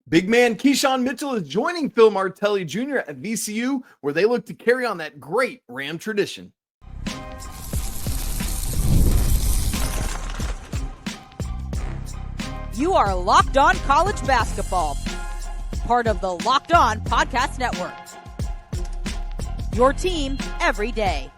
Big man Keyshawn Mitchell is joining Phil Martelli Jr. at VCU, where they look to carry on that great Ram tradition. You are Locked On College Basketball, part of the Locked On Podcast Network. Your team every day.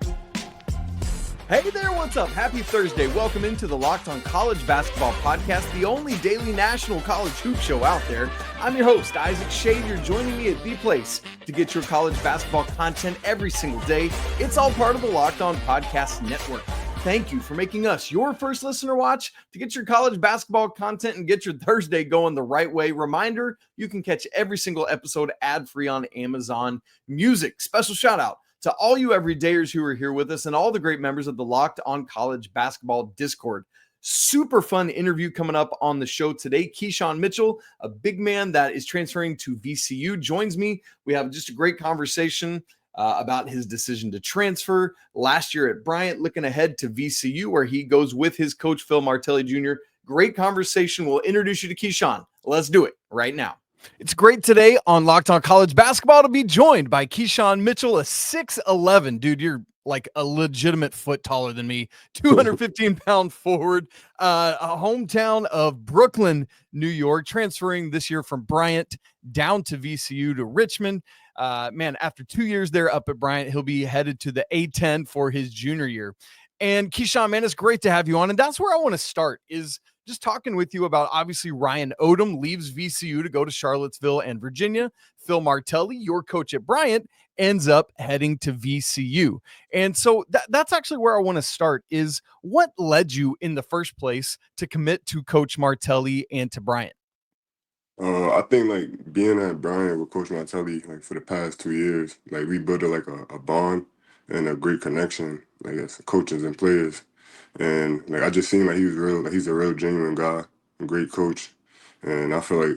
Hey there, what's up? Happy Thursday. Welcome into the Locked On College Basketball Podcast, the only daily national college hoop show out there. I'm your host, Isaac Shade. You're joining me at the place to get your college basketball content every single day. It's all part of the Locked On Podcast Network. Thank you for making us your first listener watch to get your college basketball content and get your Thursday going the right way. Reminder, you can catch every single episode ad-free on Amazon Music. Special shout out to all you everydayers who are here with us and all the great members of the Locked On College Basketball Discord. Super fun interview coming up on the show today. Keyshawn Mitchell, a big man that is transferring to VCU, joins me. We have just a great conversation about his decision to transfer last year at Bryant, looking ahead to VCU, where he goes with his coach, Phil Martelli Jr. Great conversation. We'll introduce you to Keyshawn. Let's do it right now. It's great today on Locked On College Basketball to be joined by Keyshawn Mitchell, a 6'11". Dude, you're like a legitimate foot taller than me. 215-pound forward, a hometown of Brooklyn, New York, transferring this year from Bryant down to VCU to Richmond. Man, after 2 years there up at Bryant, he'll be headed to the A-10 for his junior year. And Keyshawn, man, it's great to have you on. And that's where I want to start, is just talking with you about, obviously, Ryan Odom leaves VCU to go to Charlottesville and Virginia. Phil Martelli, your coach at Bryant, ends up heading to VCU. And so that's actually where I want to start, is what led you in the first place to commit to Coach Martelli and to Bryant? I think like being at Bryant with Coach Martelli, like for the past 2 years, like we built a bond and a great connection, like as coaches and players. And like I just seen like he was real, like he's a real genuine guy, a great coach. And I feel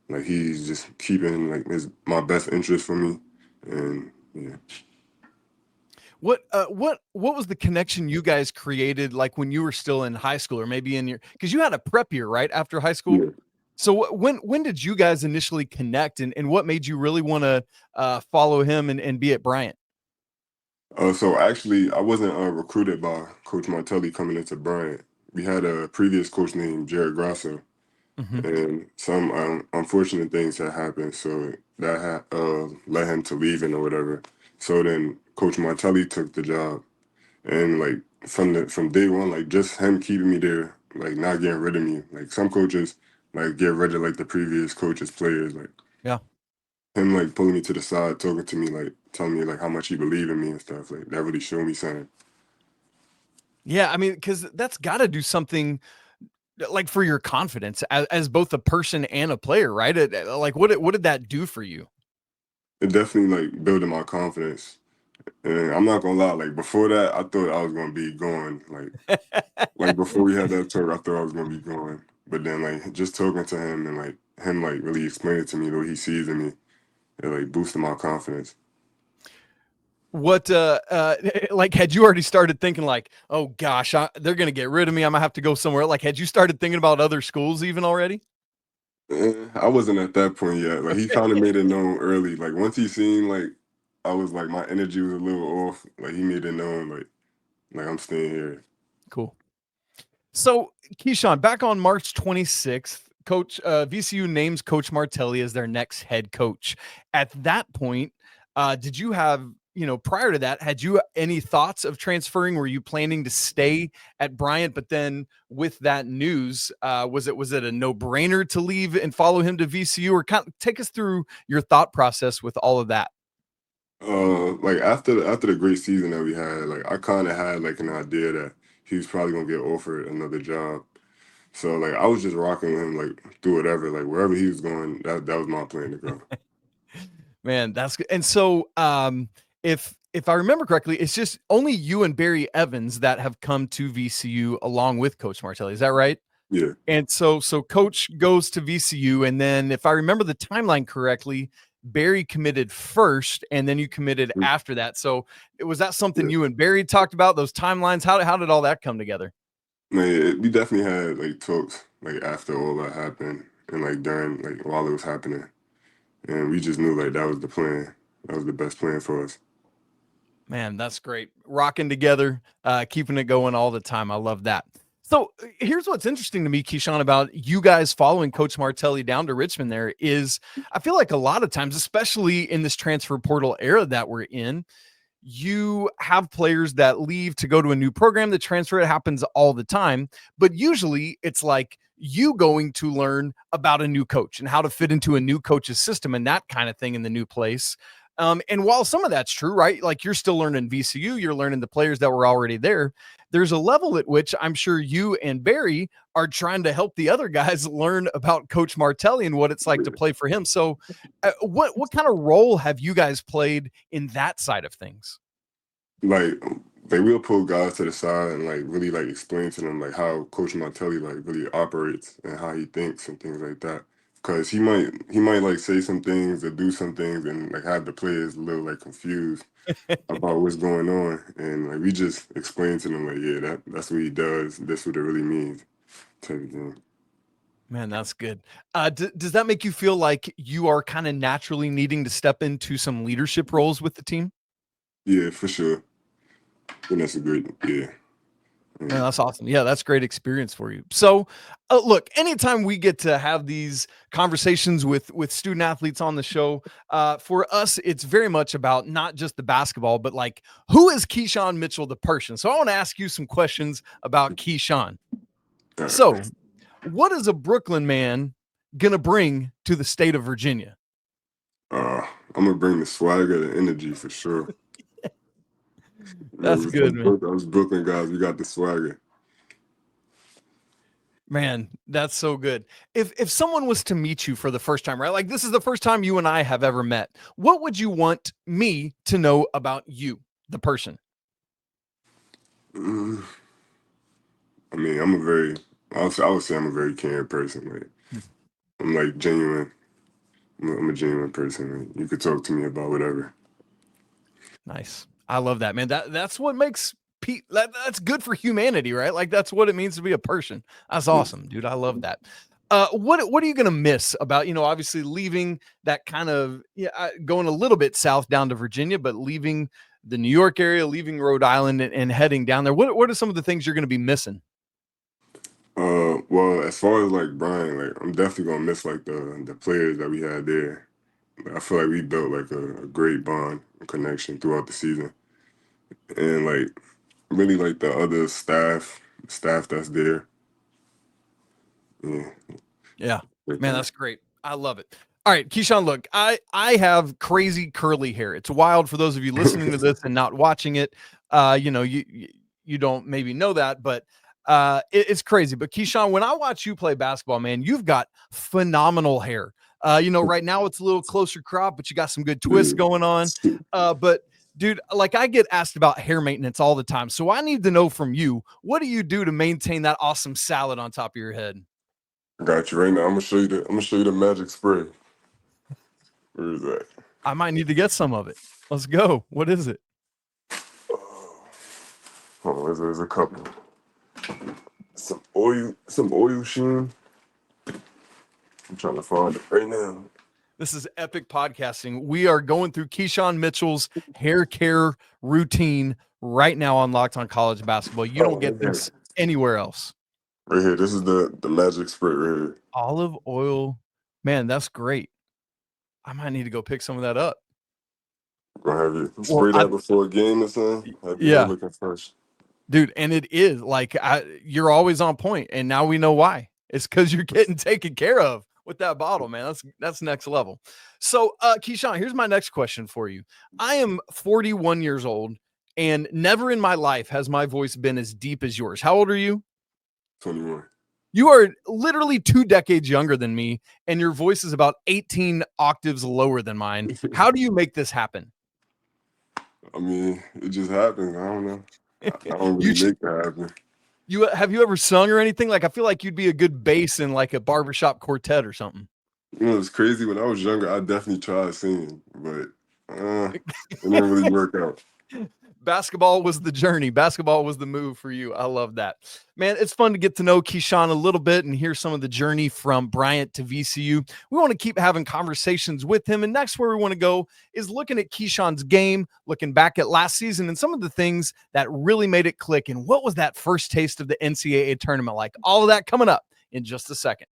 like he's just keeping like my best interest for me. And yeah. What was the connection you guys created, like when you were still in high school, or maybe in your, because you had a prep year, right, after high school? Yeah. So when did you guys initially connect, and what made you really want to follow him and be at Bryant? So actually, I wasn't recruited by Coach Martelli coming into Bryant. We had a previous coach named Jared Grasso, and some unfortunate things had happened, so that led him to leaving or whatever. So then Coach Martelli took the job, and like from day one, like just him keeping me there, like not getting rid of me. Like some coaches like get rid of like the previous coach's players, like Yeah. him like pulling me to the side, talking to me, like telling me like how much he believed in me and stuff. Like that really showed me something. Yeah, I mean, because that's got to do something like for your confidence as both a person and a player, right? Like what did that do for you? It definitely like building my confidence. And I'm not gonna lie, like before that, I thought I was gonna be going. Like before we had that talk, I thought I was gonna be going. But then like just talking to him and like him like really explaining to me what he sees in me, it like boosted my confidence. What like had you already started thinking like, oh gosh, they're gonna get rid of me, I'm gonna have to go somewhere? Like, had you started thinking about other schools even already? I wasn't at that point yet. Like he kind of made it known early. Like once he seen like I was like my energy was a little off. Like he made it known like I'm staying here. Cool. So Keyshawn, back on March 26th, Coach VCU names Coach Martelli as their next head coach. At that point, did you have, prior to that, had you any thoughts of transferring? Were you planning to stay at Bryant? But then with that news, was it a no-brainer to leave and follow him to VCU? Or take us through your thought process with all of that. Like after the great season that we had, like I kind of had like an idea that he was probably gonna get offered another job. So like I was just rocking with him like through whatever, like wherever he was going, that was my plan to go. Man, that's good. And so if I remember correctly, it's just only you and Barry Evans that have come to VCU along with Coach Martelli. Is that right? Yeah. And so Coach goes to VCU, and then if I remember the timeline correctly, Barry committed first, and then you committed after that. So was that something you and Barry talked about, those timelines? How did all that come together? Man, we definitely had like talks like after all that happened, and like during like while it was happening, and we just knew like that was the plan. That was the best plan for us. Man, that's great. Rocking together, keeping it going all the time. I love that. So here's what's interesting to me, Keyshawn, about you guys following Coach Martelli down to Richmond there is I feel like a lot of times, especially in this transfer portal era that we're in, you have players that leave to go to a new program. The transfer, it happens all the time, but usually it's like you going to learn about a new coach and how to fit into a new coach's system and that kind of thing in the new place. And while some of that's true, right? Like you're still learning VCU, you're learning the players that were already there. There's a level at which I'm sure you and Barry are trying to help the other guys learn about Coach Martelli and what it's like to play for him. So, what kind of role have you guys played in that side of things? Like we'll pull guys to the side and like really like explain to them like how Coach Martelli like really operates and how he thinks and things like that. Cause he might like say some things or do some things and like have the players a little like confused about what's going on. And like we just explain to them like, yeah, that's what he does. That's what it really means. Type of thing. Man, that's good. Does that make you feel like you are kind of naturally needing to step into some leadership roles with the team? Yeah, for sure. And that's a great, yeah. Yeah, that's awesome. Yeah, that's great experience for you. So, look, anytime we get to have these conversations with student athletes on the show, for us, it's very much about not just the basketball, but like who is Keyshawn Mitchell, the person? So, I want to ask you some questions about Keyshawn. So, what is a Brooklyn man gonna bring to the state of Virginia? I'm gonna bring the swagger, the energy for sure. That's good, man. Those Brooklyn guys, we got the swagger. Man, that's so good. If someone was to meet you for the first time, right? Like this is the first time you and I have ever met. What would you want me to know about you, the person? I mean, I would say I'm a very caring person. Like I'm like genuine. I'm a genuine person. Like, you could talk to me about whatever. Nice. I love that, man. That's what makes that's good for humanity, right? Like that's what it means to be a person. That's awesome, dude. I love that. What are you gonna miss about obviously leaving that kind of going a little bit south down to Virginia, but leaving the New York area, leaving Rhode Island, and heading down there? What are some of the things you're gonna be missing? Well, as far as like Bryant, like I'm definitely gonna miss like the players that we had there. I feel like we built like a great bond and connection throughout the season, and like really like the other staff that's there. Yeah, man, that's great. I love it. All right, Keyshawn, look, I have crazy curly hair. It's wild for those of you listening to this and not watching it. You don't maybe know that, but it's crazy. But Keyshawn, when I watch you play basketball, man, you've got phenomenal hair. Right now it's a little closer crop, but you got some good twists going on. But dude, like I get asked about hair maintenance all the time. So I need to know from you, what do you do to maintain that awesome salad on top of your head? I got you right now. I'm gonna show you the magic spray. Where is that? I might need to get some of it. Let's go. What is it? Oh, there's a couple. Some oil sheen. I'm trying to find it right now. This is epic podcasting. We are going through Keyshawn Mitchell's hair care routine right now on Locked On College Basketball. You don't get this anywhere else. Right here. This is the magic spray right here. Olive oil. Man, that's great. I might need to go pick some of that up. Gonna have you spray that before a game or something. Have you looking fresh. Dude, and it is like you're always on point, and now we know why. It's because you're getting taken care of with that bottle, man. That's next level. So, Keyshawn, here's my next question for you. I am 41 years old, and never in my life has my voice been as deep as yours. How old are you? 21. You are literally 2 decades younger than me, and your voice is about 18 octaves lower than mine. How do you make this happen? I mean, it just happens. I don't know. I don't really make that happen. Have you ever sung or anything? Like, I feel like you'd be a good bass in like a barbershop quartet or something. It's crazy. When I was younger, I definitely tried singing, but it didn't really work out. Basketball was the journey. Basketball was the move for you. I love that. Man, it's fun to get to know Keyshawn a little bit and hear some of the journey from Bryant to VCU. We want to keep having conversations with him. And next, where we want to go is looking at Keyshawn's game, looking back at last season and some of the things that really made it click. And what was that first taste of the NCAA tournament like? All of that coming up in just a second.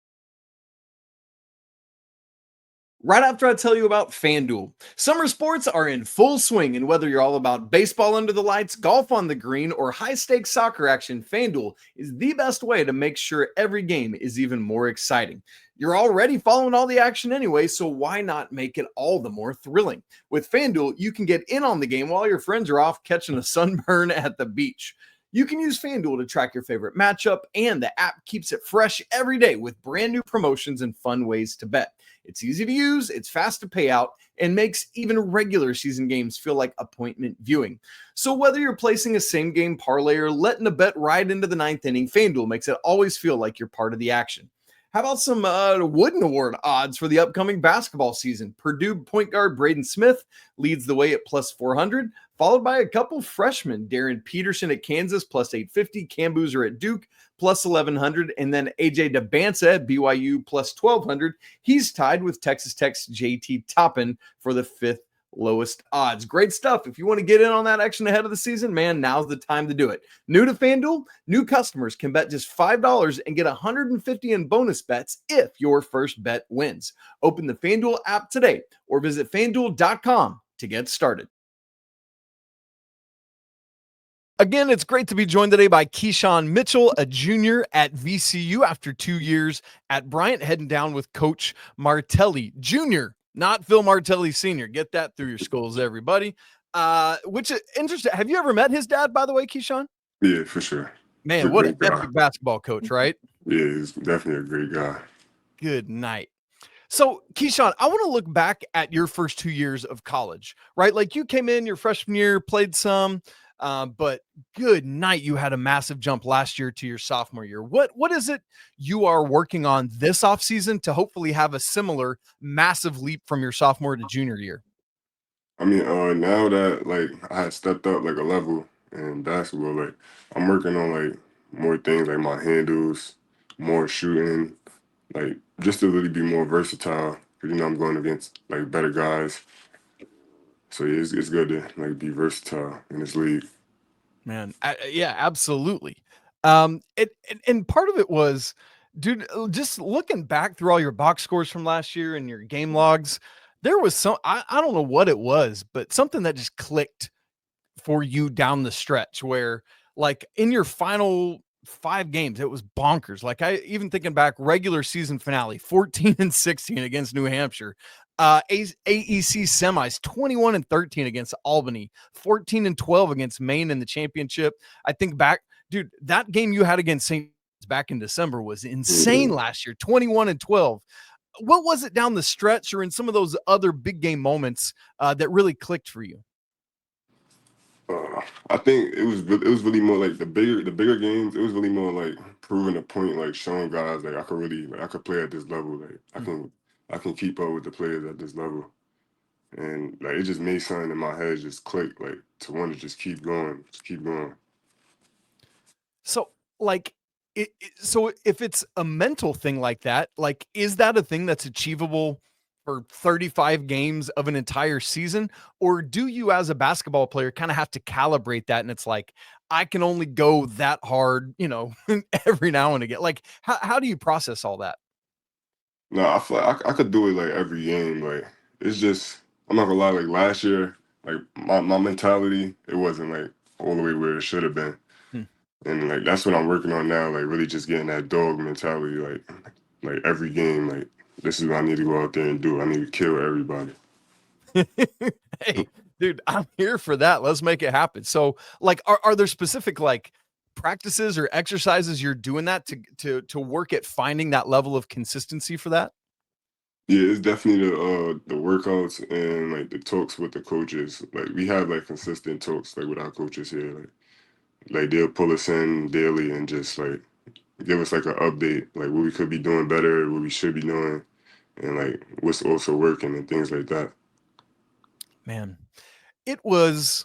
Right after I tell you about FanDuel. Summer sports are in full swing, and whether you're all about baseball under the lights, golf on the green, or high-stakes soccer action, FanDuel is the best way to make sure every game is even more exciting. You're already following all the action anyway, so why not make it all the more thrilling? With FanDuel, you can get in on the game while your friends are off catching a sunburn at the beach. You can use FanDuel to track your favorite matchup, and the app keeps it fresh every day with brand new promotions and fun ways to bet. It's easy to use, it's fast to pay out, and makes even regular season games feel like appointment viewing. So whether you're placing a same-game parlay or letting a bet ride into the ninth inning, FanDuel makes it always feel like you're part of the action. How about some Wooden Award odds for the upcoming basketball season? Purdue point guard Braden Smith leads the way at plus 400, followed by a couple freshmen, Darren Peterson at Kansas plus 850, Cam Boozer at Duke plus 1100, and then AJ DeBanza at BYU plus 1200. He's tied with Texas Tech's JT Toppin for the fifth lowest odds. Great stuff. If you want to get in on that action ahead of the season, man, now's the time to do it. New to FanDuel, new customers can bet just $5 and get $150 in bonus bets if your first bet wins. Open the FanDuel app today or visit FanDuel.com to get started. Again, it's great to be joined today by Keyshawn Mitchell, a junior at VCU after 2 years at Bryant, heading down with Coach Martelli Jr., not Phil Martelli Sr. Get that through your skulls, everybody. Which is interesting. Have you ever met his dad, by the way, Keyshawn? Yeah, for sure. Man, what an epic basketball coach, right? Yeah, he's definitely a great guy. Good night. So, Keyshawn, I want to look back at your first 2 years of college, right? Like you came in your freshman year, played some, but good night, you had a massive jump last year to your sophomore year. What is it you are working on this offseason to hopefully have a similar massive leap from your sophomore to junior year? I mean, now that like I had stepped up like a level in basketball, like I'm working on like more things like my handles, more shooting, like just to really be more versatile. Cause I'm going against like better guys. So yeah, it's good to like be versatile in this league. Man, yeah, absolutely. And part of it was, dude, just looking back through all your box scores from last year and your game logs, there was I don't know what it was, but something that just clicked for you down the stretch where like in your final 5 games, it was bonkers. Like I even thinking back regular season finale, 14-16 against New Hampshire. AEC semis, 21-13 against Albany, 14-12 against Maine in the championship. I think back, dude, that game you had against St. back in December was insane last year, 21-12. What was it down the stretch or in some of those other big game moments that really clicked for you? I think it was really more like the bigger games. It was really more like proving a point, like showing guys like I could play at this level. Like I can keep up with the players at this level, and like it just made something in my head just click, like to want to just keep going, So like so if it's a mental thing like that, like is that a thing that's achievable for 35 games of an entire season? Or do you as a basketball player kind of have to calibrate that? And it's like, I can only go that hard, every now and again. Like, how do you process all that? No, I feel like I could do it like every game. Like it's just I'm not gonna lie. Like last year, like my mentality, it wasn't like all the way where it should have been. Hmm. And like that's what I'm working on now. Like really just getting that dog mentality. Like every game, like this is what I need to go out there and do. I need to kill everybody. Hey, dude, I'm here for that. Let's make it happen. So, like, are there specific like practices or exercises you're doing that to work at finding that level of consistency for that? Yeah, it's definitely the workouts and like the talks with the coaches. Like we have like consistent talks like with our coaches here. Like they'll pull us in daily and just like give us like an update, like what we could be doing better, what we should be doing, and like what's also working and things like that. Man, it was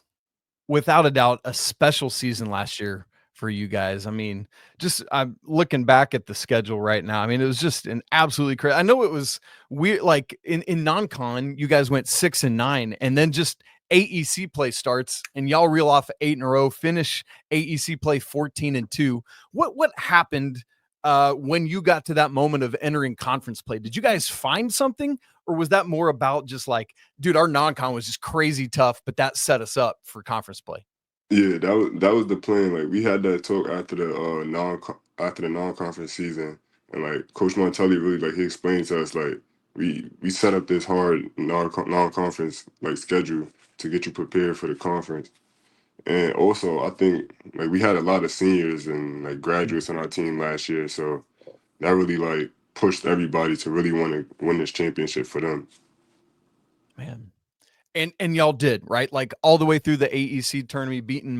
Without a doubt, a special season last year for you guys. I mean, just I'm looking back at the schedule right now. I mean, it was just an absolutely crazy. I know it was weird. Like in non-con, you guys went 6-9, and then just AEC play starts, and y'all reel off 8 in a row. Finish AEC play 14-2. What happened when you got to that moment of entering conference play? Did you guys find something, or was that more about just like, dude, our non-con was just crazy tough, but that set us up for conference play? Yeah, that was the plan. Like we had that talk after the non-conference season, and like Coach Martelli really like he explained to us like we set up this hard non-conference like schedule to get you prepared for the conference. And also, I think like we had a lot of seniors and like graduates on our team last year, so that really like pushed everybody to really want to win this championship for them. Man. And y'all did, right? Like all the way through the AEC tournament, beating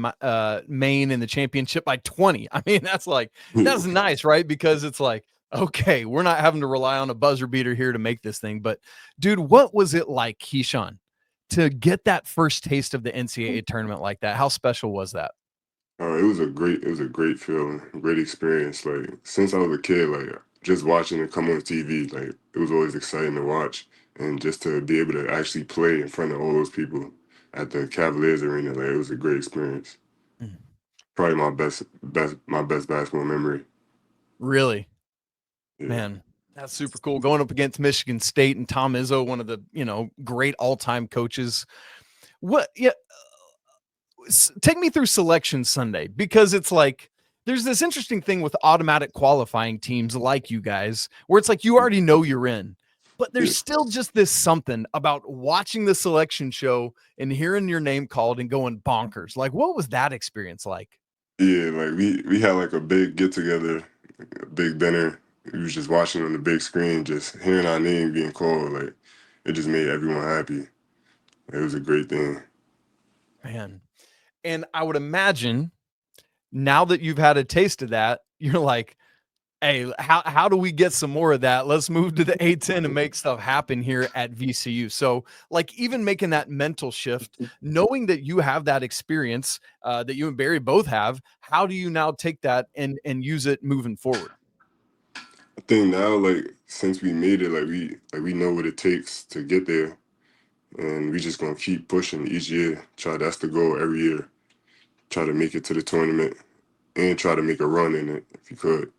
Maine in the championship by 20. I mean, that's nice, right? Because it's like, okay, we're not having to rely on a buzzer beater here to make this thing. But dude, what was it like, Keyshawn, to get that first taste of the NCAA tournament like that? How special was that? It was a great feeling, great experience. Like since I was a kid, like just watching it come on TV, like it was always exciting to watch, and just to be able to actually play in front of all those people at the Cavaliers arena, like it was a great experience. Mhm. Probably my best basketball memory. Really? Yeah. Man, that's super cool. Going up against Michigan State and Tom Izzo, one of the, great all-time coaches. What yeah, take me through selection Sunday, because it's like there's this interesting thing with automatic qualifying teams like you guys where it's like you already know you're in, but there's Yeah, still just this something about watching the selection show and hearing your name called and going bonkers. Like, what was that experience like? yeah, like we had like a big get together, like a big dinner. We was just watching on the big screen, just hearing our name being called. Like it just made everyone happy. It was a great thing. Man, and I would imagine now that you've had a taste of that, you're like, hey, how do we get some more of that? Let's move to the A10 and make stuff happen here at VCU. So, like, even making that mental shift, knowing that you have that experience that you and Barry both have, how do you now take that and use it moving forward? I think now, like since we made it, like we know what it takes to get there, and we just gonna keep pushing each year. Try that's the goal every year. Try to make it to the tournament and try to make a run in it if you could.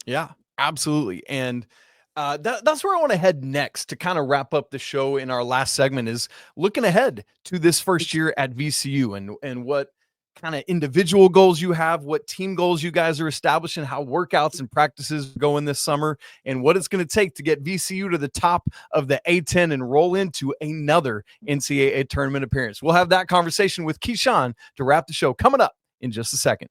Yeah, absolutely. And that's where I want to head next to kind of wrap up the show in our last segment is looking ahead to this first year at VCU and what kind of individual goals you have, what team goals you guys are establishing, how workouts and practices are going this summer, and what it's going to take to get VCU to the top of the A10 and roll into another NCAA tournament appearance. We'll have that conversation with Keyshawn to wrap the show coming up in just a second.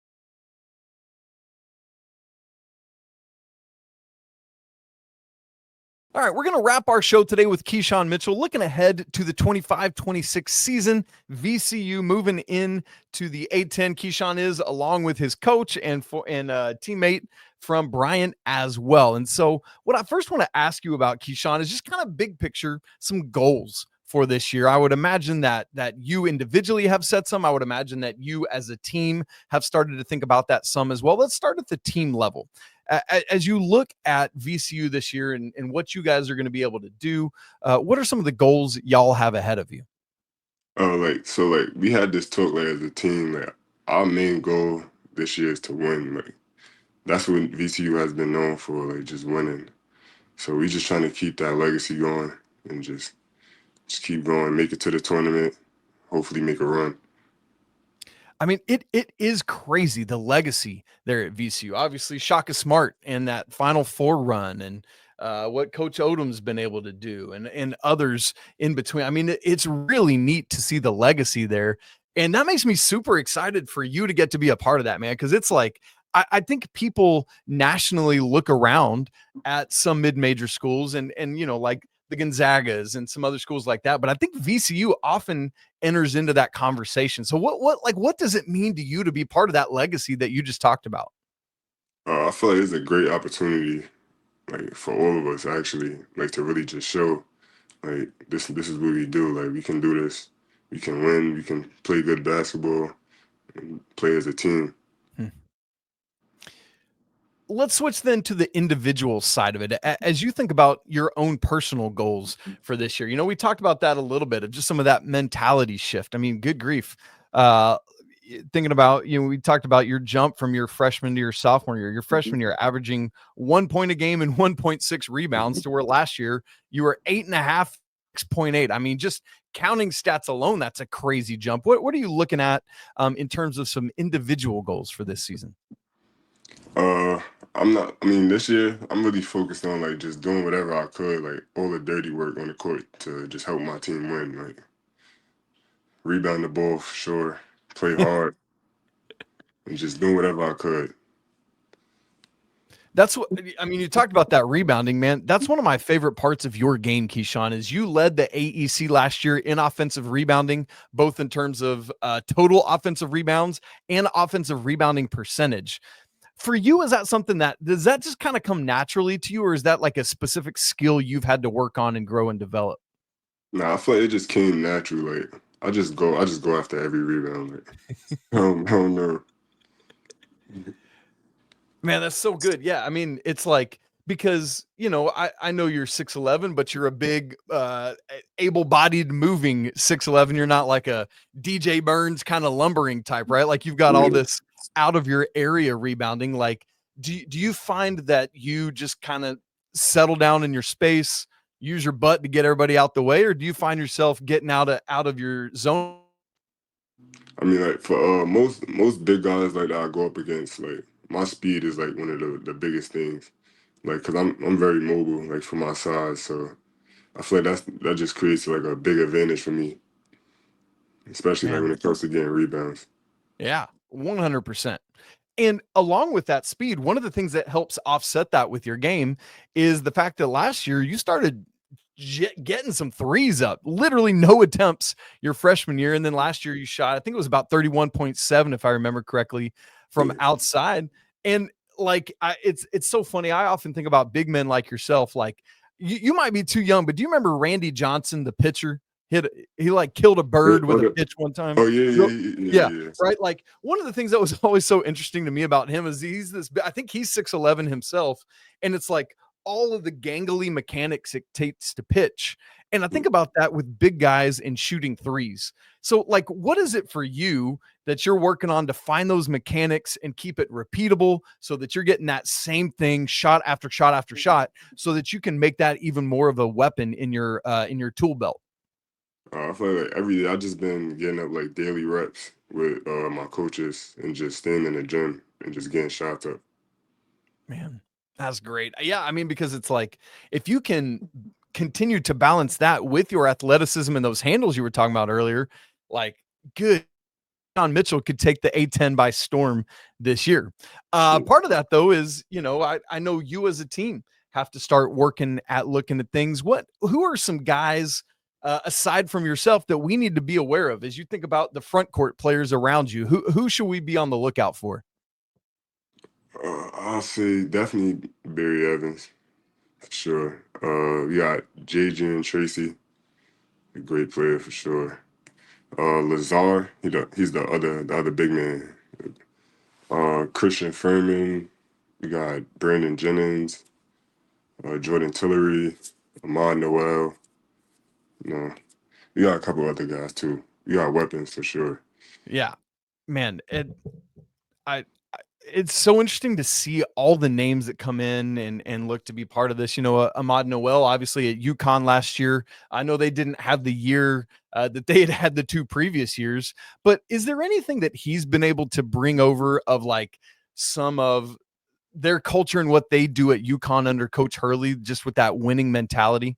All right, we're going to wrap our show today with Keyshawn Mitchell, looking ahead to the 25-26 season. VCU moving in to the A10. Keyshawn is, along with his coach and teammate from Bryant as well. And so what I first want to ask you about, Keyshawn, is just kind of big picture, some goals for this year. I would imagine that you individually have set some. I would imagine that you as a team have started to think about that some as well. Let's start at the team level. As you look at VCU this year and what you guys are going to be able to do, what are some of the goals y'all have ahead of you? Like we had this talk like as a team. Like our main goal this year is to win. Like that's what VCU has been known for, like just winning. So we just trying to keep that legacy going and just keep going, make it to the tournament, hopefully make a run. I mean, it is crazy, the legacy there at VCU. Obviously, Shaka Smart and that Final Four run, and what Coach Odom's been able to do, and others in between. I mean, it's really neat to see the legacy there, and that makes me super excited for you to get to be a part of that, man. Because it's like I think people nationally look around at some mid-major schools, and like the Gonzagas and some other schools like that, but I think VCU often enters into that conversation. So what does it mean to you to be part of that legacy that you just talked about? I feel like it's a great opportunity, like for all of us actually, like to really just show, like this is what we do. Like we can do this, we can win, we can play good basketball, and play as a team. Let's switch then to the individual side of it. As you think about your own personal goals for this year, we talked about that a little bit of just some of that mentality shift. I mean, good grief. Thinking about, we talked about your jump from your freshman to your sophomore year. Your freshman year averaging 1 point a game and 1.6 rebounds to where last year you were 8.5, 6.8. I mean, just counting stats alone, that's a crazy jump. What are you looking at in terms of some individual goals for this season? This year I'm really focused on like just doing whatever I could, like all the dirty work on the court to just help my team win. Like rebound the ball for sure, play hard, and just doing whatever I could. That's what I mean. You talked about that rebounding, man. That's one of my favorite parts of your game, Keyshawn, is you led the AEC last year in offensive rebounding, both in terms of total offensive rebounds and offensive rebounding percentage. For you, is that something does that just kind of come naturally to you, or is that like a specific skill you've had to work on and grow and develop? Nah, I feel like it just came naturally. Like I just go after every rebound. Like I don't know. Man, that's so good. Yeah, I mean, it's like because I know you're 6'11", but you're a big, able-bodied, moving 6'11". You're not like a DJ Burns kind of lumbering type, right? Like you've got all this out of your area rebounding. Like, do you find that you just kind of settle down in your space, use your butt to get everybody out the way, or do you find yourself getting out of your zone? I mean, like for most big guys like that I go up against, like my speed is like one of the biggest things. Like, cause I'm very mobile, like for my size, so I feel like that just creates like a big advantage for me, especially like Man. when it comes to getting rebounds. Yeah, 100%. And along with that speed, one of the things that helps offset that with your game is the fact that last year you started getting some threes up, literally no attempts your freshman year. And then last year you shot, I think it was about 31.7, if I remember correctly, from outside. And like, it's so funny. I often think about big men like yourself. Like you might be too young, but do you remember Randy Johnson, the pitcher? He like killed a bird with a pitch one time. Oh yeah. Right. Like one of the things that was always so interesting to me about him is I think he's 6'11" himself. And it's like all of the gangly mechanics it takes to pitch. And I think about that with big guys and shooting threes. So like, what is it for you that you're working on to find those mechanics and keep it repeatable so that you're getting that same thing shot after shot after shot so that you can make that even more of a weapon in your tool belt? I feel like every day I just been getting up like daily reps with my coaches and just staying in the gym and just getting shots up. Man, that's great. Yeah, I mean, because it's like if you can continue to balance that with your athleticism and those handles you were talking about earlier, like good. Keyshawn Mitchell could take the A10 by storm this year. Part of that, though, is, I know you as a team have to start working at looking at things. Who are some guys aside from yourself that we need to be aware of as you think about the front court players around you? Who should we be on the lookout for? I'll say definitely Barry Evans, for sure. We got JJ and Tracy, a great player for sure. Lazar, he's the other big man. Christian Furman, we got Brandon Jennings, Jordan Tillery, Ahmad Noel. We got a couple other guys too. We got weapons for sure. Yeah, man. It's so interesting to see all the names that come in and look to be part of this. Ahmad Noel, obviously at UConn last year. I know they didn't have the year that they had the 2 previous years, but is there anything that he's been able to bring over of like some of their culture and what they do at UConn under Coach Hurley, just with that winning mentality?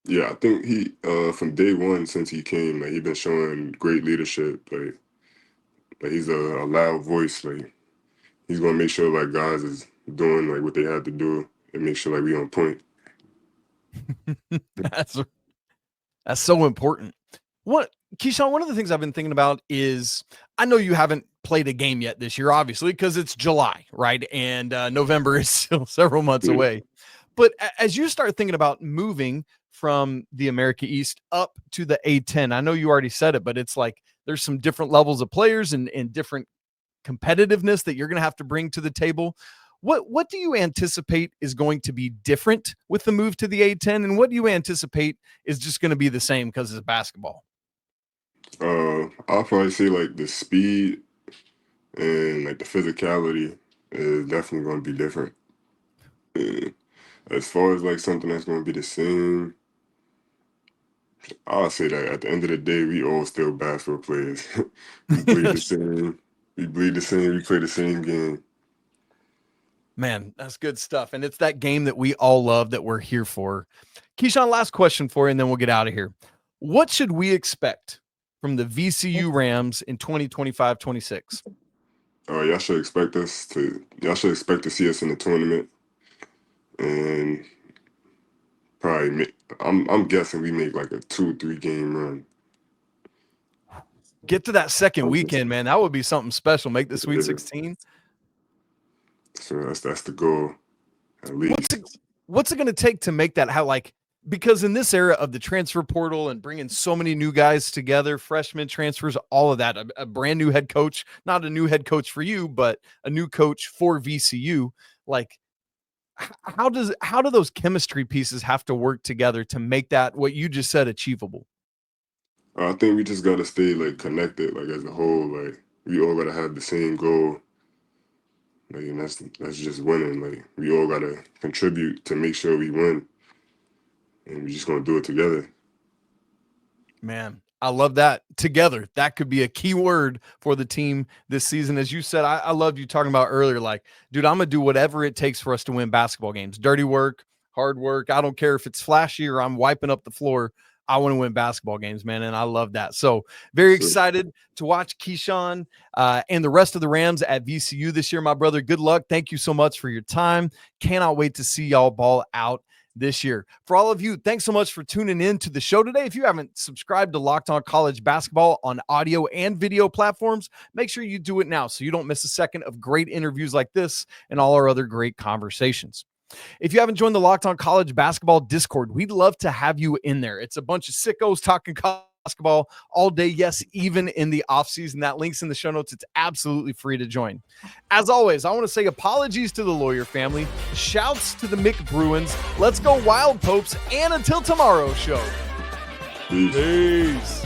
Yeah, I think he from day one since he came, like he's been showing great leadership. Like he's a loud voice. Like he's gonna make sure like guys is doing like what they have to do and make sure like we on point. That's so important. Keyshawn, one of the things I've been thinking about is I know you haven't played a game yet this year, obviously, because it's July, right? And November is still several months away. But as you start thinking about moving from the America East up to the A10, I know you already said it, but it's like there's some different levels of players and different competitiveness that you're going to have to bring to the table. What do you anticipate is going to be different with the move to the A10, and what do you anticipate is just going to be the same because it's basketball? I'll probably say like the speed and like the physicality is definitely going to be different. And as far as like something that's going to be the same, I'll say that at the end of the day, we all still basketball players. We bleed the same. We bleed the same. We play the same game. Man, that's good stuff. And it's that game that we all love that we're here for. Keyshawn, last question for you, and then we'll get out of here. What should we expect from the VCU Rams in 2025-26? Y'all should expect to see us in the tournament. And probably I'm guessing we make like a 2-3 game run. Get to that second weekend, man. That would be something special. Make the Sweet 16. So that's the goal, at least. What's it going to take to make that? Because in this era of the transfer portal and bringing so many new guys together, freshmen transfers, all of that, a brand new head coach, not a new head coach for you, but a new coach for VCU. Like, how do those chemistry pieces have to work together to make that, what you just said, achievable? I think we just got to stay like connected, like as a whole. Like we all got to have the same goal. Like, and that's just winning. Like we all got to contribute to make sure we win, and we're just gonna do it together. Man, I love that. Together, that could be a key word for the team this season. As you said, I loved you talking about earlier. Like, dude, I'm gonna do whatever it takes for us to win basketball games. Dirty work, hard work. I don't care if it's flashy or I'm wiping up the floor. I want to win basketball games, man, and I love that. So very excited to watch Keyshawn and the rest of the Rams at VCU this year, my brother. Good luck. Thank you so much for your time. Cannot wait to see y'all ball out this year. For all of you, thanks so much for tuning in to the show today. If you haven't subscribed to Locked On College Basketball on audio and video platforms, make sure you do it now so you don't miss a second of great interviews like this and all our other great conversations. If you haven't joined the Locked On College Basketball Discord, we'd love to have you in there. It's a bunch of sickos talking college basketball all day, yes, even in the offseason. That link's in the show notes. It's absolutely free to join. As always, I want to say apologies to the Lawyer family, shouts to the McBruins, let's go Wild Popes, and until tomorrow's show. Peace. Peace.